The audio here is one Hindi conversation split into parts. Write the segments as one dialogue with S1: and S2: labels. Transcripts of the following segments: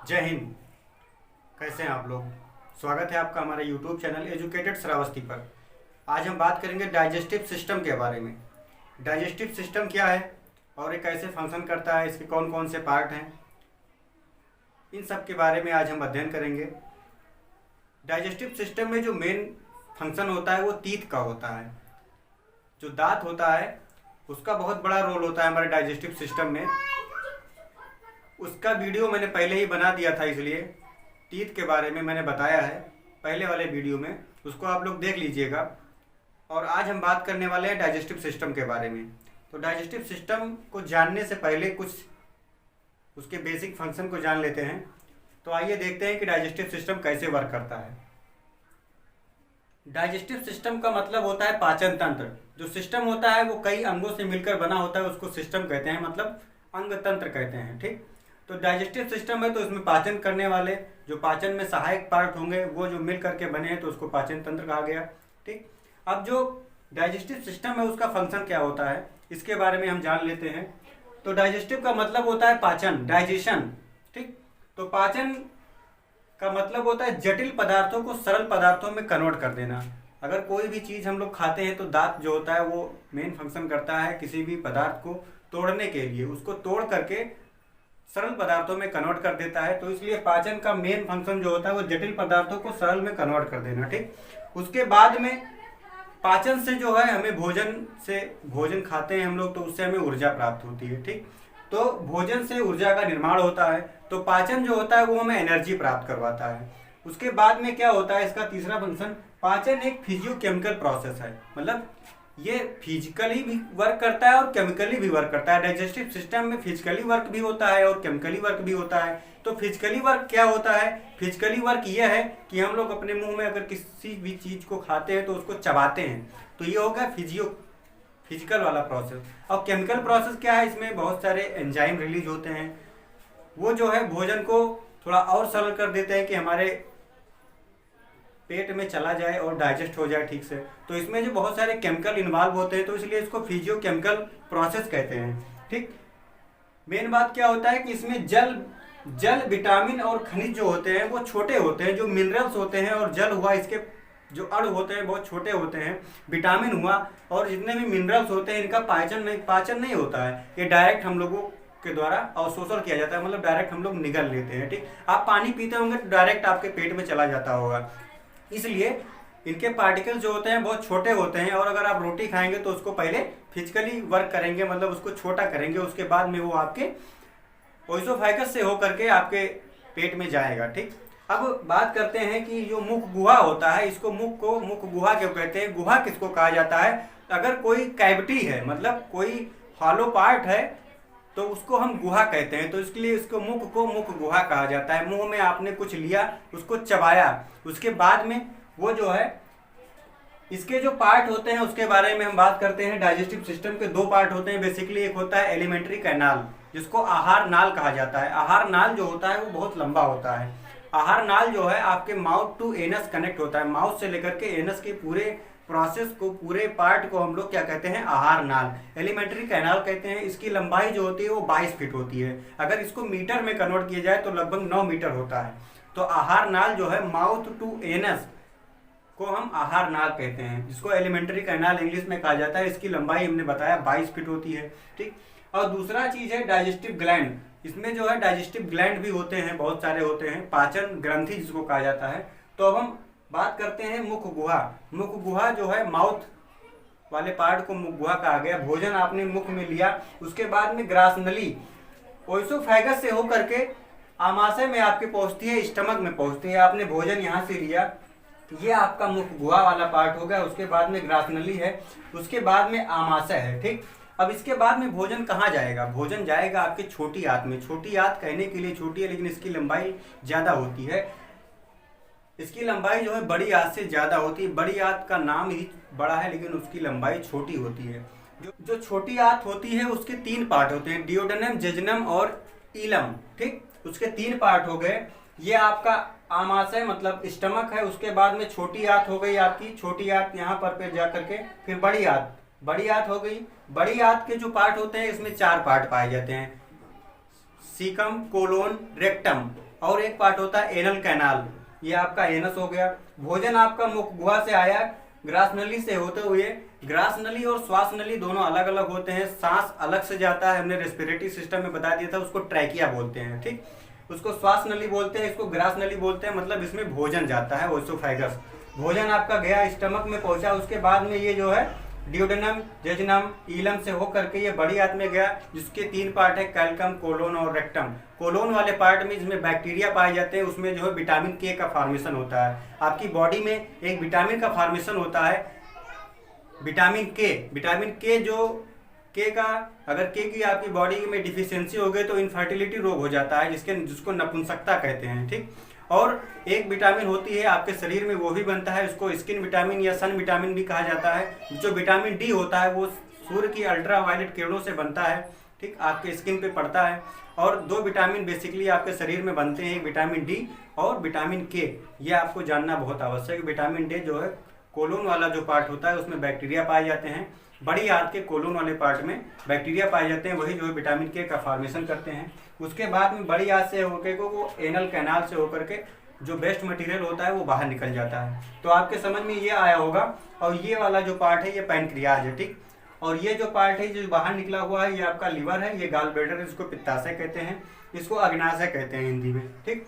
S1: जय हिंद। कैसे हैं आप लोग? स्वागत है आपका हमारे यूट्यूब चैनल एजुकेटेड श्रावस्ती पर। आज हम बात करेंगे डाइजेस्टिव सिस्टम के बारे में। डाइजेस्टिव सिस्टम क्या है और ये कैसे फंक्शन करता है, इसके कौन कौन से पार्ट हैं, इन सब के बारे में आज हम अध्ययन करेंगे। डाइजेस्टिव सिस्टम में जो मेन फंक्शन होता है वो तीत का होता है। जो दांत होता है उसका बहुत बड़ा रोल होता है हमारे डाइजेस्टिव सिस्टम में। उसका वीडियो मैंने पहले ही बना दिया था, इसलिए टीथ के बारे में मैंने बताया है पहले वाले वीडियो में, उसको आप लोग देख लीजिएगा। और आज हम बात करने वाले हैं डाइजेस्टिव सिस्टम के बारे में। तो डाइजेस्टिव सिस्टम को जानने से पहले कुछ उसके बेसिक फंक्शन को जान लेते हैं। तो आइए देखते हैं कि डाइजेस्टिव सिस्टम कैसे वर्क करता है। डाइजेस्टिव सिस्टम का मतलब होता है पाचन तंत्र। जो सिस्टम होता है वो कई अंगों से मिलकर बना होता है, उसको सिस्टम कहते हैं, मतलब अंग तंत्र कहते हैं। ठीक, तो डाइजेस्टिव सिस्टम है तो इसमें पाचन करने वाले जो पाचन में सहायक पार्ट होंगे वो जो मिल करके बने हैं तो उसको पाचन तंत्र कहा गया। ठीक, अब जो डाइजेस्टिव सिस्टम है उसका फंक्शन क्या होता है इसके बारे में हम जान लेते हैं। तो डाइजेस्टिव का मतलब होता है पाचन, डाइजेशन। ठीक, तो पाचन का मतलब होता है जटिल पदार्थों को सरल पदार्थों में कन्वर्ट कर देना। अगर कोई भी चीज़ हम लोग खाते हैं तो दांत जो होता है वो मेन फंक्शन करता है किसी भी पदार्थ को तोड़ने के लिए, उसको तोड़ करके सरल पदार्थों में कन्वर्ट कर देता है। तो इसलिए पाचन का मेन फंक्शन जो होता है वो जटिल पदार्थों को सरल में कन्वर्ट कर देना। ठीक, उसके बाद में पाचन से जो है हमें भोजन खाते हैं हम लोग तो उससे हमें ऊर्जा प्राप्त होती है। ठीक, तो भोजन से ऊर्जा का निर्माण होता है, तो पाचन जो होता है वो हमें एनर्जी प्राप्त करवाता है। उसके बाद में क्या होता है, इसका तीसरा फंक्शन, पाचन एक फिजियोकेमिकल प्रोसेस है, मतलब ये फिजिकली भी वर्क करता है और केमिकली भी वर्क करता है। डाइजेस्टिव सिस्टम में फिजिकली वर्क भी होता है और केमिकली वर्क भी होता है। तो फिजिकली वर्क क्या होता है? फिजिकली वर्क ये है कि हम लोग अपने मुंह में अगर किसी भी चीज को खाते हैं तो उसको चबाते हैं, तो ये हो गया फिजिकल वाला प्रोसेस। और केमिकल प्रोसेस क्या है, इसमें बहुत सारे एंजाइम रिलीज होते हैं, वो जो है भोजन को थोड़ा और सरल कर देते हैं कि हमारे पेट में चला जाए और डाइजेस्ट हो जाए ठीक से। तो इसमें जो बहुत सारे केमिकल इन्वॉल्व होते हैं तो इसलिए इसको फिजियोकेमिकल प्रोसेस कहते हैं। ठीक, मेन बात क्या होता है कि इसमें जल विटामिन और खनिज जो होते हैं वो छोटे होते हैं, जो मिनरल्स होते हैं और जल हुआ, इसके जो अणु होते हैं बहुत छोटे होते हैं। विटामिन हुआ और जितने भी मिनरल्स होते हैं इनका पाचन नहीं होता है, ये डायरेक्ट हम लोगों के द्वारा अवशोषण किया जाता है, मतलब डायरेक्ट हम लोग निगल लेते हैं। ठीक, आप पानी पीते होंगे तो डायरेक्ट आपके पेट में चला जाता होगा, इसलिए इनके पार्टिकल्स जो होते हैं बहुत छोटे होते हैं। और अगर आप रोटी खाएंगे तो उसको पहले फिजिकली वर्क करेंगे, मतलब उसको छोटा करेंगे, उसके बाद में वो आपके ओइसोफाइगस से होकर के आपके पेट में जाएगा। ठीक, अब बात करते हैं कि जो मुख गुहा होता है, इसको मुख गुहा क्यों कहते हैं, गुहा किसको कहा जाता है? अगर कोई कैविटी है, मतलब कोई हॉलो पार्ट है तो उसको हम गुहा कहते हैं। तो इसके लिए इसको मुख को मुख गुहा कहा जाता है। मुंह में आपने कुछ लिया, उसको चबाया, उसके बाद में वो जो है इसके जो पार्ट होते हैं उसके बारे में हम बात करते हैं। डाइजेस्टिव सिस्टम के दो पार्ट होते हैं बेसिकली। एक होता है एलिमेंट्री कैनाल, जिसको आहार नाल कहा जाता है। आहार नाल जो होता है वो बहुत लंबा होता है। आहार नाल जो है आपके माउथ टू एनस कनेक्ट होता है, माउथ से लेकर के एनस के पूरे प्रोसेस को, पूरे पार्ट को हम लोग क्या कहते हैं, आहार नाल, एलिमेंट्री कैनाल कहते हैं। इसकी लंबाई जो होती है वो 22 फीट होती है। अगर इसको मीटर में कन्वर्ट किया जाए तो लगभग 9 मीटर होता है। तो आहार नाल जो है माउथ टू एनस को हम आहार नाल कहते हैं, जिसको एलिमेंट्री कैनाल इंग्लिश में कहा जाता है। इसकी लंबाई हमने बताया 22 फीट होती है। ठीक, और दूसरा चीज है डाइजेस्टिव ग्लैंड। इसमें जो है डाइजेस्टिव ग्लैंड भी होते हैं, बहुत सारे होते हैं, पाचन ग्रंथि जिसको कहा जाता है। तो अब हम बात करते हैं मुख गुहा। मुख गुहा जो है माउथ वाले पार्ट को मुख गुहा कहा गया। भोजन आपने मुख में लिया, उसके बाद में ग्रासनली ओइसोफेगस से होकर के आमाशय में आपके पहुंचती है, स्टमक में पहुंचती है। आपने भोजन यहाँ से लिया, ये आपका मुख गुहा वाला पार्ट हो गया। उसके बाद में ग्रासनली है, उसके बाद में आमाशय है। ठीक, अब इसके बाद में भोजन कहाँ जाएगा? भोजन जाएगा आपके छोटी आंत में। छोटी आंत कहने के लिए छोटी है लेकिन इसकी लंबाई ज्यादा होती है। इसकी लंबाई जो है बड़ी आंत से ज्यादा होती है। बड़ी आंत का नाम ही बड़ा है लेकिन उसकी लंबाई छोटी होती है। जो छोटी आंत होती है उसके 3 पार्ट होते हैं, डियोडेनम, जेजुनम और इलम। ठीक, उसके 3 पार्ट हो गए। ये आपका आमाशय मतलब स्टमक है। उसके बाद में छोटी आंत हो गई आपकी, छोटी आंत यहाँ पर जा करके, फिर बड़ी आंत हो गई। बड़ी आंत के जो पार्ट होते हैं इसमें 4 पार्ट पाए जाते हैं, सीकम, कोलोन, रेक्टम और एक पार्ट होता है एनल कैनाल, ये आपका एनस हो गया। भोजन आपका मुख गुहा से आया, ग्रास नली से होते हुए, ग्रास नली और श्वास नली दोनों अलग अलग होते हैं, सांस अलग से जाता है, हमने रेस्पिरेटरी सिस्टम में बता दिया था, उसको ट्रैकिया बोलते हैं, ठीक। उसको श्वास नली बोलते हैं, इसको ग्रास नली बोलते हैं, मतलब इसमें भोजन जाता है, ओसोफेगस। भोजन आपका गया स्टमक में पहुंचा, उसके बाद में ये जो है ड्यूडेनम, जेजुनम, ईलम से होकर के ये बड़ी आंत में गया, जिसके 3 पार्ट है, कैल्कम, कोलोन और रेक्टम। कोलोन वाले पार्ट में जिसमें बैक्टीरिया पाए जाते हैं, उसमें जो है विटामिन के का फॉर्मेशन होता है। आपकी बॉडी में एक विटामिन का फॉर्मेशन होता है, विटामिन के। विटामिन के जो के का अगर के की आपकी बॉडी में डिफिशियंसी हो गई तो इनफर्टिलिटी रोग हो जाता है, जिसको नपुंसकता कहते हैं, ठीक। और एक विटामिन होती है आपके शरीर में, वो भी बनता है, उसको स्किन विटामिन या सन विटामिन भी कहा जाता है। जो विटामिन डी होता है वो सूर्य की अल्ट्रावायलेट किरणों से बनता है, ठीक, आपके स्किन पे पड़ता है। और 2 विटामिन बेसिकली आपके शरीर में बनते हैं, एक विटामिन डी और विटामिन के। ये आपको जानना बहुत आवश्यक है। विटामिन डी जो है कोलोन वाला जो पार्ट होता है उसमें बैक्टीरिया पाए जाते हैं, बड़ी आंत के कोलोन वाले पार्ट में बैक्टीरिया पाए जाते हैं, वही जो है विटामिन के का फॉर्मेशन करते हैं। उसके बाद में बड़ी आंत से होकर को वो एनल कैनाल से होकर के जो वेस्ट मटेरियल होता है वो बाहर निकल जाता है। तो आपके समझ में ये आया होगा। और ये वाला जो पार्ट है ये पैनक्रियाज है, ठीक। और ये जो पार्ट है जो बाहर निकला हुआ है ये आपका लिवर है, ये गाल ब्लैडर, इसको पित्ताशय कहते हैं, इसको अग्नाशय कहते हैं हिंदी में, ठीक।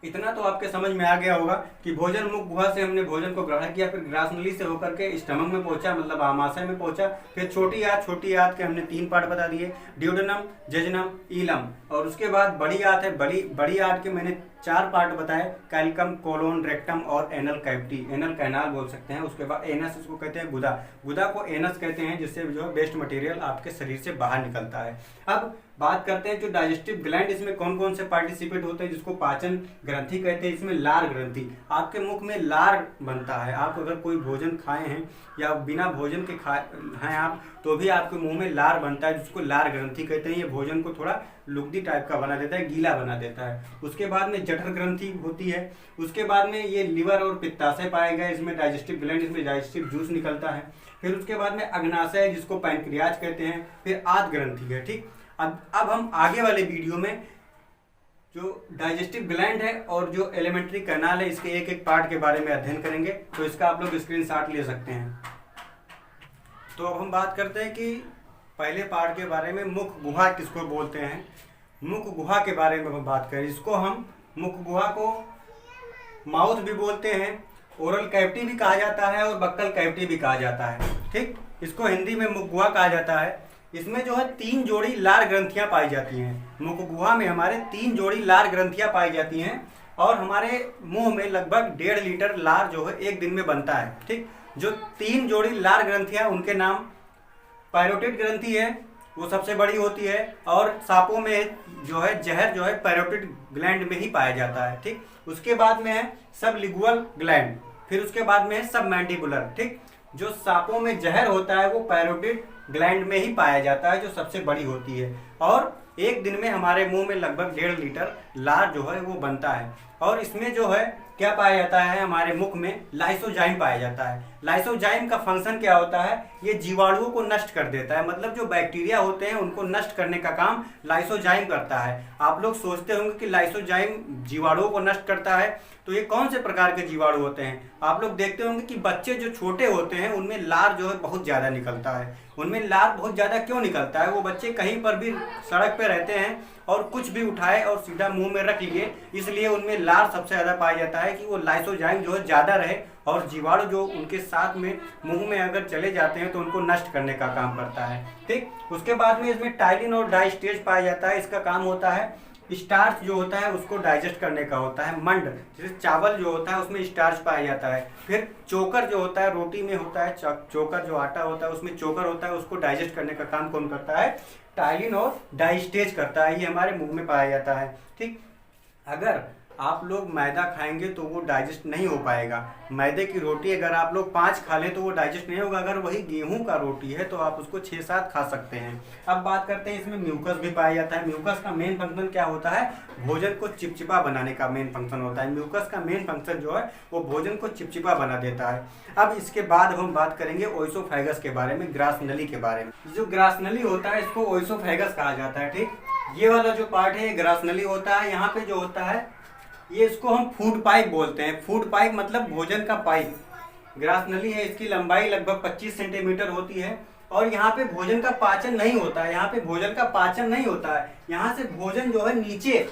S1: इतना तो आपके समझ में आ गया होगा कि भोजन मुख गुहा से हमने भोजन को ग्रहण किया, फिर ग्रास नली से होकर के स्टमक में पहुंचा, मतलब आमाशय में पहुंचा, फिर छोटी आंत के हमने 3 पार्ट बता दिए, ड्यूडेनम, जेजुनम, ईलम। और उसके बाद बड़ी आंत है, बड़ी आंत के मैंने 4 पार्ट बताए, कैल्कम, कोलोन, रेक्टम और एनल कैविटी, एनल कैनाल बोल सकते हैं। उसके बाद एनस, इसको कहते हैं गुदा, गुदा को एनस कहते हैं, जिससे जो है वेस्ट मटेरियल आपके शरीर से बाहर निकलता है। अब बात करते हैं जो डाइजेस्टिव ग्लैंड, इसमें कौन कौन से पार्टिसिपेट होते हैं, जिसको पाचन ग्रंथि कहते हैं। इसमें लार ग्रंथि, आपके मुख में लार बनता है। आप अगर कोई भोजन खाए हैं या बिना भोजन के खाए हैं आप, तो भी आपके मुंह में लार बनता है, जिसको लार ग्रंथि कहते हैं। ये भोजन को थोड़ा लुगदी टाइप का बना देता है, गीला बना देता है। उसके बाद में जठर ग्रंथि होती है। उसके बाद में ये लिवर और पित्ताशय पाए गए, इसमें डाइजेस्टिव ग्लैंड, इसमें डाइजेस्टिव जूस निकलता है। फिर उसके बाद में अग्नाशय, जिसको पैनक्रियाज कहते हैं। फिर आद ग्रंथि है, ठीक। अब हम आगे वाले वीडियो में जो डाइजेस्टिव ग्लैंड है और जो एलिमेंट्री कैनाल है, इसके एक एक पार्ट के बारे में अध्ययन करेंगे। तो इसका आप लोग स्क्रीनशॉट ले सकते हैं। तो अब हम बात करते हैं कि पहले पार्ट के बारे में, मुख गुहा किसको बोलते हैं। मुख गुहा के बारे में हम बात करें, इसको हम मुख गुहा को माउथ भी बोलते हैं, ओरल कैविटी भी कहा जाता है और बक्कल कैविटी भी कहा जाता है, ठीक। इसको हिंदी में मुख गुहा कहा जाता है। इसमें जो है 3 जोड़ी लार ग्रंथियां पाई जाती हैं। मुख गुहा में हमारे 3 जोड़ी लार ग्रंथियां पाई जाती हैं और हमारे मुंह में लगभग 1.5 लीटर लार जो है एक दिन में बनता है, ठीक। जो 3 जोड़ी लार ग्रंथियां, उनके नाम पैरोटिड ग्रंथि है, वो सबसे बड़ी होती है। और सांपों में जो है जहर जो है पैरोटिड ग्लैंड में ही पाया जाता है, ठीक। उसके बाद में है सबलिंगुअल ग्लैंड, फिर उसके बाद में है सबमैंडिबुलर, ठीक। जो सांपों में जहर होता है वो पैरोटिड ग्लैंड में ही पाया जाता है, जो सबसे बड़ी होती है। और एक दिन में हमारे मुंह में लगभग 1.5 लीटर लार जो है वो बनता है। और इसमें जो है क्या पाया जाता है, हमारे मुख में लाइसोजाइम पाया जाता है। लाइसोजाइम का फंक्शन क्या होता है, ये जीवाणुओं को नष्ट कर देता है, मतलब जो बैक्टीरिया होते हैं उनको नष्ट करने का काम लाइसोजाइम करता है। आप लोग सोचते होंगे कि लाइसोजाइम जीवाणुओं को नष्ट करता है, तो ये कौन से प्रकार के जीवाणु होते हैं। आप लोग देखते होंगे कि बच्चे जो छोटे होते हैं उनमें लार जो है बहुत ज़्यादा निकलता है। उनमें लार बहुत ज़्यादा क्यों निकलता है, वो बच्चे कहीं पर भी सड़क पे रहते हैं और कुछ भी उठाए और सीधा मुंह में रख लिए, इसलिए उनमें लार सबसे ज़्यादा पाया जाता है कि वो लाइसोजाइम जो है ज़्यादा रहे और जीवाणु जो उनके साथ में मुंह में अगर चले जाते हैं तो उनको नष्ट करने का काम करता है, ठीक। उसके बाद में इसमें टाइलिन और डाइस्टेज पाया जाता है। इसका काम होता है स्टार्च जो होता है उसको डाइजेस्ट करने का होता है। मंड, जैसे चावल जो होता है उसमें स्टार्च पाया जाता है। फिर चोकर जो होता है, रोटी में होता है चोकर, जो आटा होता है उसमें चोकर होता है, उसको डाइजेस्ट करने का काम कौन करता है, टाइलिन और डाइस्टेज करता है। ये हमारे मुंह में पाया जाता है, ठीक। अगर आप लोग मैदा खाएंगे तो वो डाइजेस्ट नहीं हो पाएगा। मैदे की रोटी अगर आप लोग 5 खा लें तो वो डाइजेस्ट नहीं होगा। अगर वही गेहूं का रोटी है तो आप उसको 6-7 खा सकते हैं। अब बात करते हैं, इसमें म्यूकस भी पाया जाता है। म्यूकस का मेन फंक्शन क्या होता है, भोजन को चिपचिपा बनाने का मेन फंक्शन होता है। म्यूकस का मेन फंक्शन जो है वो भोजन को चिपचिपा बना देता है। अब इसके बाद हम बात करेंगे ओइसोफेगस के बारे में, ग्रास नली के बारे में। जो ग्रास नली होता है इसको ओइसोफेगस कहा जाता है, ठीक। ये वाला जो पार्ट है ये ग्रास नली होता है। यहाँ पे जो होता है ये इसको हम फूड पाइप बोलते हैं। फूड पाइप मतलब भोजन का पाइप। ग्रास नली है, इसकी लंबाई लगभग 25 सेंटीमीटर होती है और यहाँ पे भोजन का पाचन नहीं होता है। यहाँ पे भोजन का पाचन नहीं होता है। यहाँ से भोजन जो है नीचे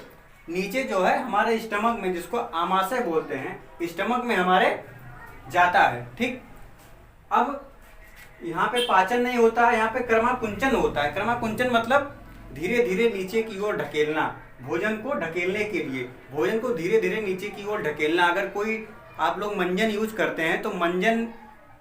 S1: नीचे जो है हमारे स्टमक में, जिसको आमाशय बोलते हैं, स्टमक में हमारे जाता है। ठीक, अब यहाँ पे पाचन नहीं होता है, यहाँ पे क्रमाकुंचन होता है। क्रमाकुंचन मतलब धीरे धीरे नीचे की ओर ढकेलना, भोजन को ढकेलने के लिए, भोजन को धीरे धीरे नीचे की ओर ढकेलना। अगर कोई आप लोग मंजन यूज करते हैं तो मंजन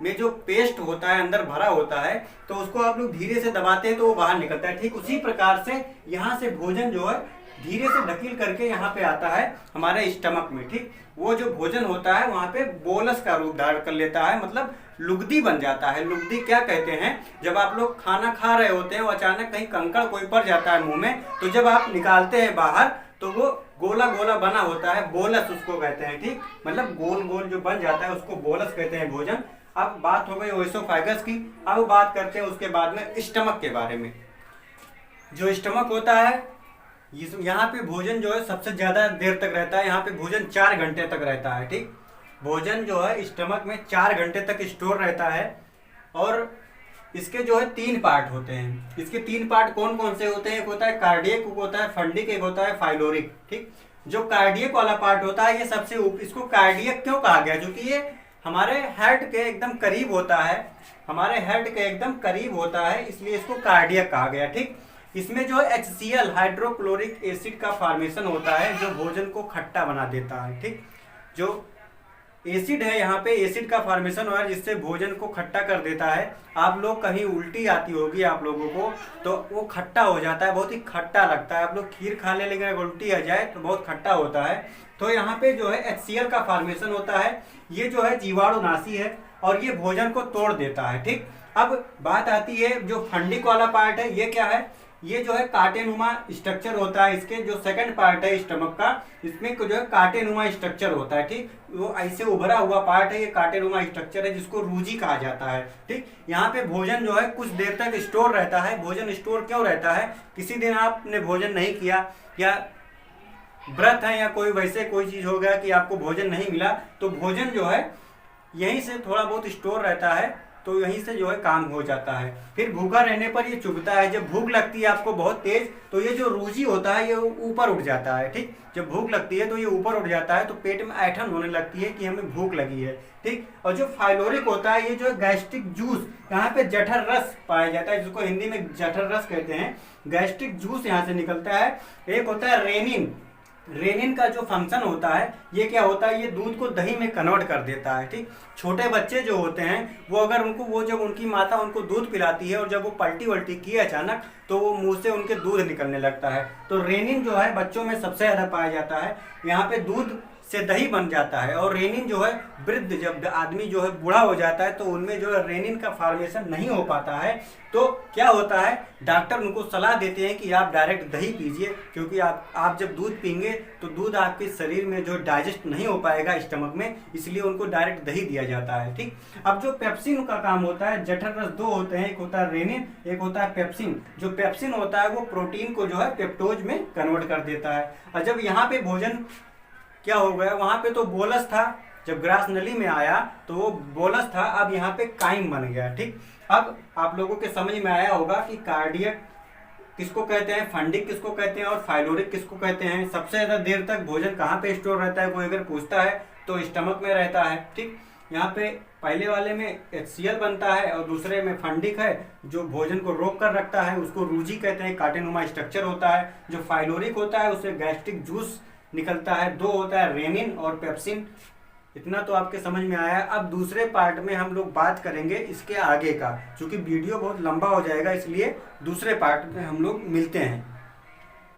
S1: में जो पेस्ट होता है अंदर भरा होता है तो उसको आप लोग धीरे से दबाते हैं तो वो बाहर निकलता है। ठीक उसी प्रकार से यहाँ से भोजन जो है धीरे से ढकील करके यहाँ पे आता है हमारे स्टमक में। ठीक, वो जो भोजन होता है वहाँ पे बोलस का रूप धारण कर लेता है, मतलब लुगदी बन जाता है। लुगदी क्या कहते हैं, जब आप लोग खाना खा रहे होते हैं और अचानक कहीं कंकड़ कोई पड़ जाता है मुंह में, तो जब आप निकालते हैं बाहर तो वो गोला गोला बना होता है, बोलस उसको कहते हैं। ठीक, मतलब गोल गोल जो बन जाता है उसको बोलस कहते हैं भोजन। अब बात हो गई ओएसोफेगस की। अब बात करते हैं उसके बाद में स्टमक के बारे में। जो स्टमक होता है यहाँ पे भोजन जो है सबसे ज्यादा देर तक रहता है। यहाँ पे भोजन 4 घंटे तक रहता है। ठीक, भोजन जो है स्टमक में 4 घंटे तक स्टोर रहता है और इसके जो है 3 पार्ट होते हैं। इसके 3 पार्ट कौन कौन से होते हैं, एक होता है कार्डियक, एक होता है फंडिक, एक होता है फाइलोरिक। ठीक, जो कार्डियक वाला पार्ट होता है ये सबसे इसको कार्डियक क्यों कहा गया, क्योंकि ये हमारे हार्ट के एकदम करीब होता है, हमारे हार्ट के एकदम करीब होता है, इसलिए इसको कार्डियक कहा गया। ठीक, इसमें जो HCl हाइड्रोक्लोरिक एसिड का फॉर्मेशन होता है जो भोजन को खट्टा बना देता है। ठीक, जो एसिड है यहाँ पे एसिड का फॉर्मेशन हो रहा है जिससे भोजन को खट्टा कर देता है। आप लोग कहीं उल्टी आती होगी आप लोगों को तो वो खट्टा हो जाता है, बहुत ही खट्टा लगता है। आप लोग खीर खा ले लेकिन अगर उल्टी आ जाए तो बहुत खट्टा होता है। तो यहाँ पे जो है HCl का फॉर्मेशन होता है, ये जो है जीवाणुनाशी है और ये भोजन को तोड़ देता है। ठीक, अब बात आती है जो फंडिक वाला पार्ट है, ये क्या है, ये जो है कांटेनुमा स्ट्रक्चर होता है। इसके जो सेकंड पार्ट है स्टमक का, इसमें जो है कांटेनुमा स्ट्रक्चर होता है। ठीक, वो ऐसे उभरा हुआ पार्ट है, ये कांटेनुमा स्ट्रक्चर है जिसको रूजी कहा जाता है। ठीक, यहाँ पे भोजन जो है कुछ देर तक स्टोर रहता है। भोजन स्टोर क्यों रहता है, किसी दिन आपने भोजन नहीं किया या व्रत है या कोई वैसे कोई चीज हो गया कि आपको भोजन नहीं मिला तो भोजन जो है यहीं से थोड़ा बहुत स्टोर रहता है तो यहीं से जो है काम हो जाता है। फिर भूखा रहने पर ये चुभता है। जब भूख लगती है आपको बहुत तेज तो ये जो रूजी होता है ये ऊपर उठ जाता है। ठीक, जब भूख लगती है तो ये ऊपर उठ जाता है तो पेट में ऐठन होने लगती है कि हमें भूख लगी है। ठीक, और जो फाइलोरिक होता है ये जो गैस्ट्रिक जूस, यहाँ पे जठर रस पाया जाता है जिसको हिंदी में जठर रस कहते हैं। गैस्ट्रिक जूस यहाँ से निकलता है। एक होता है रेनिन। रेनिन का जो फंक्शन होता है ये क्या होता है, ये दूध को दही में कन्वर्ट कर देता है। ठीक, छोटे बच्चे जो होते हैं वो अगर उनको वो जब उनकी माता उनको दूध पिलाती है और जब वो पलटी वल्टी किए अचानक तो वो मुंह से उनके दूध निकलने लगता है। तो रेनिन जो है बच्चों में सबसे ज्यादा पाया जाता है। यहाँ पे दूध से दही बन जाता है। और रेनिन जो है वृद्ध, जब आदमी जो है बूढ़ा हो जाता है तो उनमें जो है रेनिन का फॉर्मेशन नहीं हो पाता है तो क्या होता है, डॉक्टर उनको सलाह देते हैं कि आप डायरेक्ट दही पीजिए, क्योंकि आप जब दूध पीएंगे तो दूध आपके शरीर में जो डाइजेस्ट नहीं हो पाएगा स्टमक में, इसलिए उनको डायरेक्ट दही दिया जाता है। ठीक, अब जो पेप्सिन का काम होता है, जठर रस 2 होते हैं, एक होता है रेनिन, एक होता है पेप्सिन। जो पेप्सिन होता है वो प्रोटीन को जो है पेप्टोज में कन्वर्ट कर देता है। और जब यहाँ पे भोजन क्या हो गया, वहां पे तो बोलस था, जब ग्रास नली में आया तो वो बोलस था, अब यहाँ पे काइम बन गया। ठीक, अब आप लोगों के समझ में आया होगा कि कार्डियक किसको कहते हैं, फंडिक किसको कहते हैं और फाइलोरिक किसको कहते हैं। सबसे ज्यादा देर तक भोजन कहाँ पे स्टोर रहता है, कोई अगर पूछता है तो स्टमक में रहता है। ठीक, यहाँ पे पहले वाले में HCl बनता है और दूसरे में फंडिक है जो भोजन को रोक कर रखता है, उसको रूजी कहते हैं, कांटेनुमा स्ट्रक्चर होता है। जो फाइलोरिक होता है उससे गैस्ट्रिक जूस निकलता है। 2 होता है रेनिन और पेप्सिन। इतना तो आपके समझ में आया। अब दूसरे पार्ट में हम लोग बात करेंगे इसके आगे का, क्योंकि वीडियो बहुत लंबा हो जाएगा, इसलिए दूसरे पार्ट में हम लोग मिलते हैं।